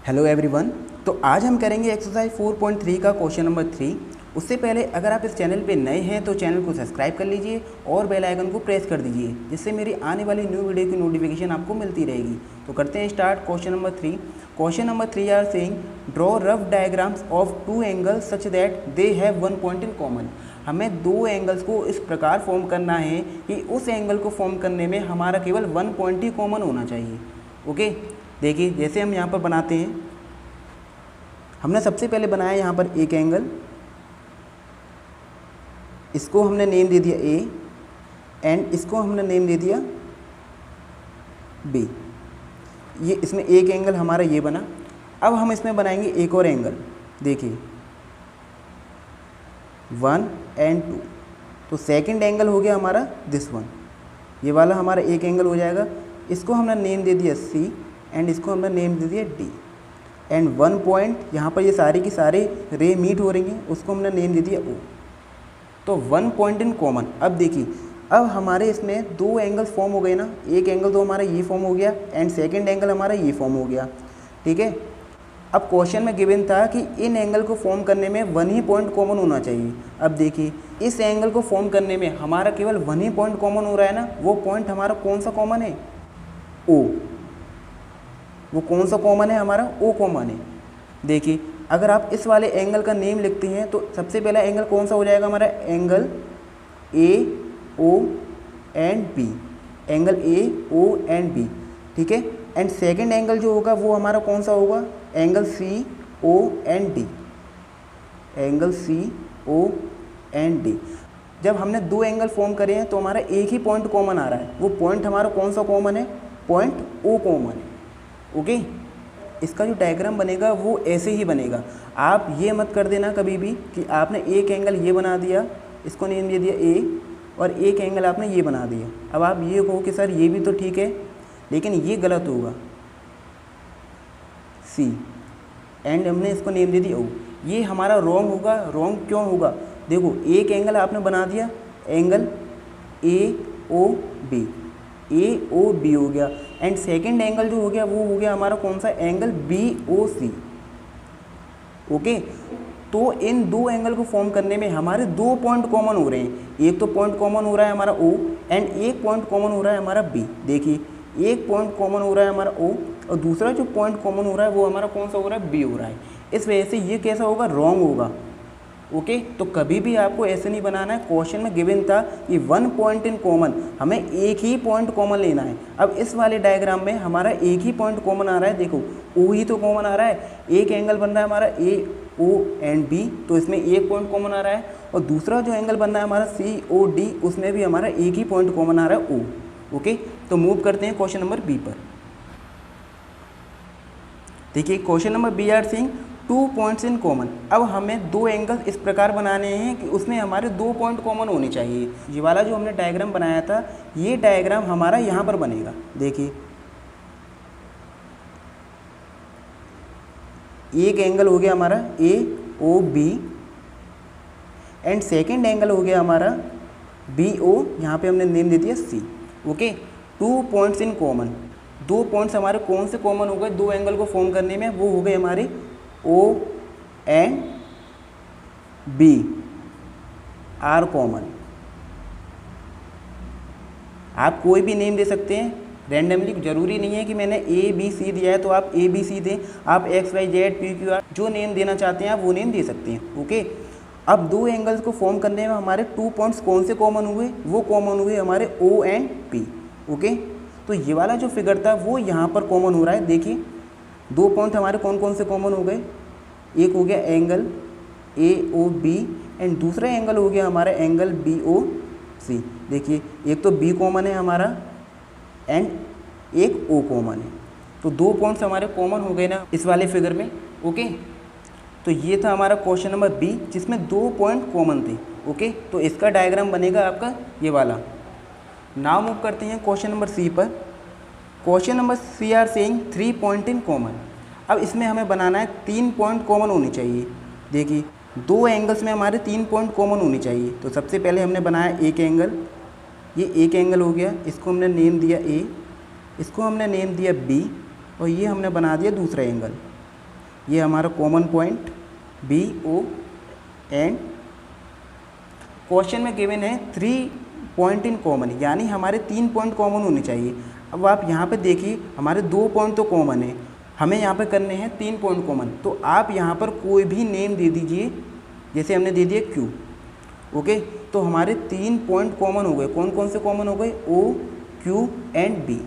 Hello everyone. तो आज हम करेंगे एक्सरसाइज 4.3 का क्वेश्चन नंबर 3। उससे पहले अगर आप इस चैनल पे नए हैं तो चैनल को सब्सक्राइब कर लीजिए और बेल आइकन को प्रेस कर दीजिए, जिससे मेरी आने वाली न्यू वीडियो की नोटिफिकेशन आपको मिलती रहेगी। तो करते हैं start question number 3। Question number 3 are saying draw rough diagrams of two angles such that they have one point in common. हमें दो एंगल्स को इस प्रकार फॉर्म करना है कि उस एंगल को फॉर्म करने में हमारा केवल वन पॉइंट ही कॉमन होना चाहिए। ओके, देखिए जैसे हम यहाँ पर बनाते हैं, हमने सबसे पहले बनाया यहाँ पर एक एंगल, इसको हमने नेम दे दिया ए एंड इसको हमने नेम दे दिया बी। ये इसमें एक एंगल हमारा ये बना। अब हम इसमें बनाएंगे एक और एंगल, देखिए 1 एंड 2। तो सेकंड एंगल हो गया हमारा दिस वन, ये वाला हमारा एक एंगल हो जाएगा। इसको हमने नेम दे दिया सी एंड इसको हमने नेम दे दिया डी। एंड वन पॉइंट यहाँ पर ये सारी की सारे रे मीट हो रही हैं, उसको हमने नेम दे दिया ओ। तो वन पॉइंट इन कॉमन। अब देखिए, अब हमारे इसमें दो एंगल्स फॉर्म हो गए ना। एक एंगल तो हमारा ये फॉर्म हो गया एंड सेकंड एंगल हमारा ये फॉर्म हो गया, ठीक है। अब क्वेश्चन में गिवन था कि इन एंगल को फॉर्म करने में वन ही पॉइंट कॉमन होना चाहिए। अब देखिए, इस एंगल को फॉर्म करने में हमारा केवल वन ही पॉइंट कॉमन हो रहा है ना। वो पॉइंट हमारा कौन सा कॉमन है? ओ। वो कौन सा कॉमन है? हमारा ओ कॉमन है। देखिए, अगर आप इस वाले एंगल का नेम लिखते हैं तो सबसे पहला एंगल कौन सा हो जाएगा हमारा? Angle A O and B. Angle A O and B, ठीक है। एंड सेकंड एंगल जो होगा वो हमारा कौन सा होगा? Angle C O and D. Angle C O and D. जब हमने दो एंगल फॉर्म करे हैं तो हमारा एक ही पॉइंट कॉमन आ रहा है। वो पॉइंट हमारा कौन सा कॉमन है? पॉइंट ओ कॉमन है। ओके, इसका जो डायग्राम बनेगा वो ऐसे ही बनेगा। आप ये मत कर देना कभी भी कि आपने एक एंगल ये बना दिया, इसको नेम दे दिया ए, और एक एंगल आपने ये बना दिया। अब आप ये कहो कि सर ये भी तो ठीक है, लेकिन ये गलत होगा, सी एंड हमने इसको नेम दे दिया ओ। ये हमारा रॉन्ग होगा। रॉन्ग क्यों होगा? देखो, एक एंगल आपने बना दिया, angle A O B, A O B हो गया। एंड सेकंड एंगल जो हो गया वो हो गया हमारा कौन सा? एंगल बी ओ सी। ओके, तो इन दो एंगल को फॉर्म करने में हमारे दो पॉइंट कॉमन हो रहे हैं। एक तो पॉइंट कॉमन हो रहा है हमारा ओ एंड एक पॉइंट कॉमन हो रहा है हमारा बी। देखिए, एक पॉइंट कॉमन हो रहा है हमारा ओ और दूसरा जो पॉइंट कॉमन हो रहा है वो हमारा कौन सा हो रहा है? बी हो रहा है। इस वजह से ये कैसा होगा? रॉन्ग होगा। ओके, तो कभी भी आपको ऐसे नहीं बनाना है। क्वेश्चन में गिवन था कि वन पॉइंट इन कॉमन, हमें एक ही पॉइंट कॉमन लेना है। अब इस वाले डायग्राम में हमारा एक ही पॉइंट कॉमन आ रहा है। देखो, ओ ही तो कॉमन आ रहा है। एक एंगल बन रहा है हमारा ए ओ एंड बी, तो इसमें एक पॉइंट कॉमन आ रहा है। और दूसरा जो एंगल बन रहा है हमारा सी ओ डी, उसमें भी हमारा एक ही पॉइंट कॉमन आ रहा है ओ। ओके, तो मूव करते हैं क्वेश्चन नंबर बी पर। देखिए, question number B are saying two points in common. अब हमें दो एंगल इस प्रकार बनाने हैं कि उसमें हमारे दो पॉइंट कॉमन होने चाहिए। ये वाला जो हमने डायग्राम बनाया था, ये डायग्राम हमारा यहाँ पर बनेगा। देखिए, एक एंगल हो गया हमारा A O B and second angle हो गया हमारा बी ओ, यहाँ पे हमने नेम दे दिया C. Okay, two points in common. दो पॉइंट्स हमारे कौन से कॉमन हो गए दो एंगल को फॉर्म करने में? वो हो गए हमारे O and B are common. आप कोई भी नेम दे सकते हैं रैंडमली। जरूरी नहीं है कि मैंने ए बी सी दिया है तो आप ए बी सी दें। आप X Y Z P Q R जो नेम देना चाहते हैं आप वो नेम दे सकते हैं। ओके, अब दो एंगल्स को फॉर्म करने में हमारे टू पॉइंट्स कौन से कॉमन हुए? वो कॉमन हुए हमारे ओ एंड पी। ओके, तो ये वाला जो फिगर था वो यहाँ पर कॉमन हो रहा है। देखिए, दो पॉइंट हमारे कौन कौन से कॉमन हो गए? एक हो गया angle A O B and दूसरा एंगल हो गया हमारा एंगल बी ओ सी। देखिए, एक तो बी कॉमन है हमारा एंड एक ओ कॉमन है, तो दो पॉइंट्स हमारे कॉमन हो गए ना इस वाले फिगर में। ओके, तो ये था हमारा क्वेश्चन नंबर बी जिसमें दो पॉइंट कॉमन थे। ओके, तो इसका डायग्राम बनेगा आपका ये वाला। नाउ मूव करते हैं क्वेश्चन नंबर सी पर। Question number C are saying three point in common. अब इसमें हमें बनाना है तीन पॉइंट कॉमन होने चाहिए। देखिए, दो एंगल्स में हमारे तीन पॉइंट कॉमन होने चाहिए। तो सबसे पहले हमने बनाया एक एंगल, ये एक एंगल हो गया, इसको हमने नेम दिया ए, इसको हमने नेम दिया बी और ये हमने बना दिया दूसरा एंगल। ये हमारा common point B O, and question में गिवन है 3 पॉइंट इन कॉमन, यानी हमारे 3 पॉइंट कॉमन होने चाहिए। अब आप यहाँ पे देखिए हमारे 2 पॉइंट तो कॉमन है, हमें यहाँ पे करने हैं 3 पॉइंट कॉमन। तो आप यहाँ पर कोई भी नेम दे दीजिए, जैसे हमने दे दिया क्यू। ओके, तो हमारे 3 पॉइंट कॉमन हो गए। कौन कौन से कॉमन हो गए? O, Q and B.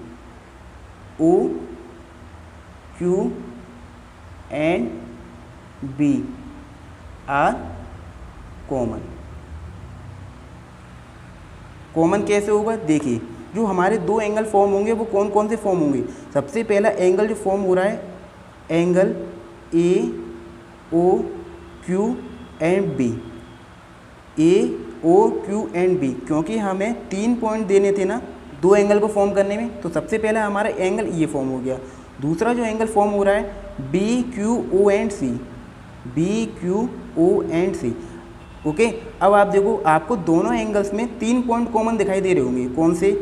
O, Q and B are common. Common कैसे होगा? देखिए, जो हमारे 2 एंगल फॉर्म होंगे वो कौन कौन से फॉर्म होंगे। सबसे पहला एंगल जो फॉर्म हो रहा है, angle A O Q and B. A O Q and B, क्योंकि हमें 3 पॉइंट देने थे ना 2 एंगल को फॉर्म करने में, तो सबसे पहला हमारा एंगल ये फॉर्म हो गया। दूसरा जो एंगल फॉर्म हो रहा है B Q O and C, B Q O and C. Okay, अब आप देखो आपको दोनों एंगल्स में 3 पॉइंट कॉमन दिखाई दे रहे होंगे। कौन से?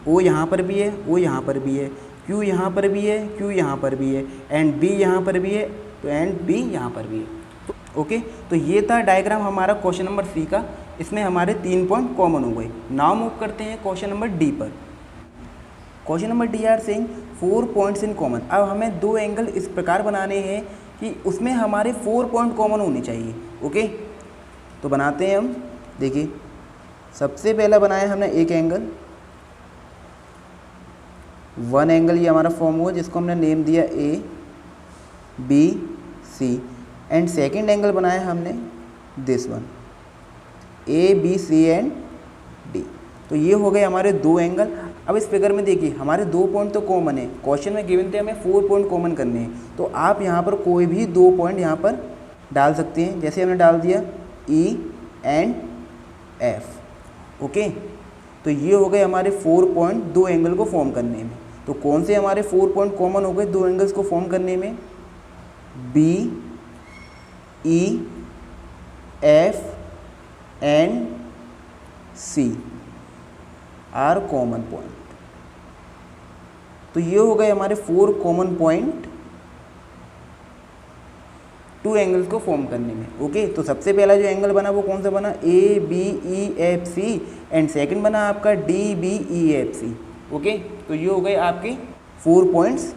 ओ यहाँ पर भी है, ओ यहाँ पर भी है, क्यू यहाँ पर भी है, क्यू यहाँ पर भी है, एंड बी यहाँ पर भी है, तो एंड बी यहाँ पर भी है। ओके, तो ये था डायग्राम हमारा क्वेश्चन नंबर सी का। इसमें हमारे 3 पॉइंट कॉमन हो गए। नाउ मूव करते हैं क्वेश्चन नंबर डी पर। Question number D R saying 4 points in common. अब हमें 2 एंगल इस प्रकार बनाने हैं कि उसमें हमारे 4 पॉइंट कॉमन होने चाहिए। ओके, तो बनाते हैं हम। देखिए, सबसे पहला बनाया हमने एक एंगल, 1 एंगल ये हमारा फॉर्म हुआ जिसको हमने नेम दिया A B C, and second angle बनाया हमने this one, A B C and D. तो ये हो गए हमारे 2 एंगल। अब इस फिगर में देखिए हमारे 2 पॉइंट तो कॉमन है, क्वेश्चन में गिवन थे हमें 4 पॉइंट कॉमन करने हैं। तो आप यहाँ पर कोई भी 2 पॉइंट यहाँ पर डाल सकते हैं, जैसे हमने डाल दिया ई एंड एफ। ओके, तो ये हो गए हमारे 4 पॉइंट 2 एंगल को फॉर्म करने में। तो कौन से हमारे 4 पॉइंट कॉमन हो गए 2 एंगल्स को फॉर्म करने में? B E F and C are common point. तो ये हो गए हमारे 4 कॉमन पॉइंट 2 एंगल्स को फॉर्म करने में। ओके, तो सबसे पहला जो एंगल बना वो कौन सा बना? A B E F C, and second बना आपका D B E F C. Okay, तो ये हो गए आपके 4 पॉइंट्स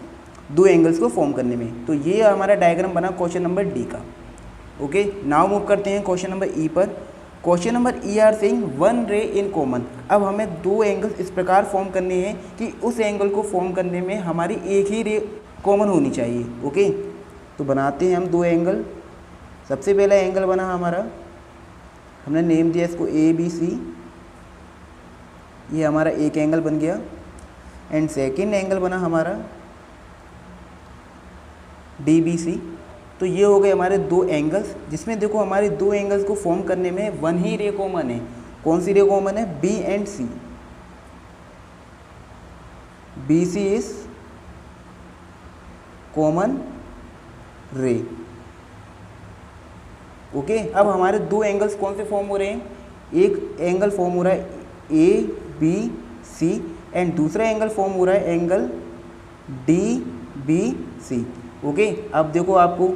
2 एंगल्स को फॉर्म करने में। तो ये हमारा डायग्राम बना क्वेश्चन नंबर डी का। ओके, नाउ मूव करते हैं क्वेश्चन नंबर ई पर। Question number E R saying 1 रे इन कॉमन। अब हमें 2 एंगल्स इस प्रकार फॉर्म करने हैं कि उस एंगल को फॉर्म करने में हमारी एक ही रे कॉमन होनी चाहिए। ओके, तो बनाते हैं हम 2 एंगल। सबसे पहला एंगल बना हमारा, हमने नेम दिया इसको ए बी सी, ये हमारा एक एंगल बन गया। एंड सेकेंड एंगल बना हमारा डी बी सी। तो ये हो गए हमारे 2 एंगल्स, जिसमें देखो हमारे 2 एंगल्स को फॉर्म करने में 1 ही रे कॉमन है। कौन सी रे कॉमन है? B and C. B C is common ray. Okay, अब हमारे 2 एंगल्स कौन से फॉर्म हो रहे हैं? एक एंगल फॉर्म हो रहा है ए बी सी, एंड दूसरा एंगल फॉर्म हो रहा है angle D B C. Okay, अब देखो आपको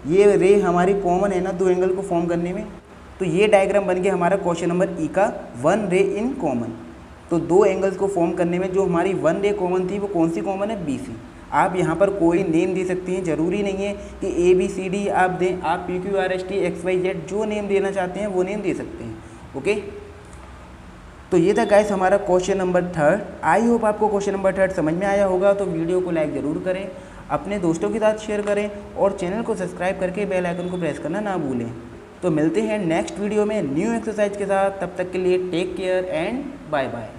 ये रे हमारी कॉमन है ना 2 एंगल को फॉर्म करने में। तो ये डायग्राम बन गया हमारा क्वेश्चन नंबर ई का 1 रे इन कॉमन। तो 2 एंगल्स को फॉर्म करने में जो हमारी 1 रे कॉमन थी वो कौन सी कॉमन है? B C. आप यहाँ पर कोई नेम दे सकते हैं, ज़रूरी नहीं है कि ए बी सी डी आप दें। आप P Q R S T X Y Z जो नेम देना चाहते हैं वो नेम दे सकते हैं। ओके, तो ये था गाइस हमारा क्वेश्चन नंबर 3। आई होप आपको क्वेश्चन नंबर 3 समझ में आया होगा। तो वीडियो को लाइक ज़रूर करें, अपने दोस्तों के साथ शेयर करें, और चैनल को सब्सक्राइब करके बेल आइकन को प्रेस करना ना भूलें। तो मिलते हैं नेक्स्ट वीडियो में न्यू एक्सरसाइज के साथ। तब तक के लिए take care and bye bye.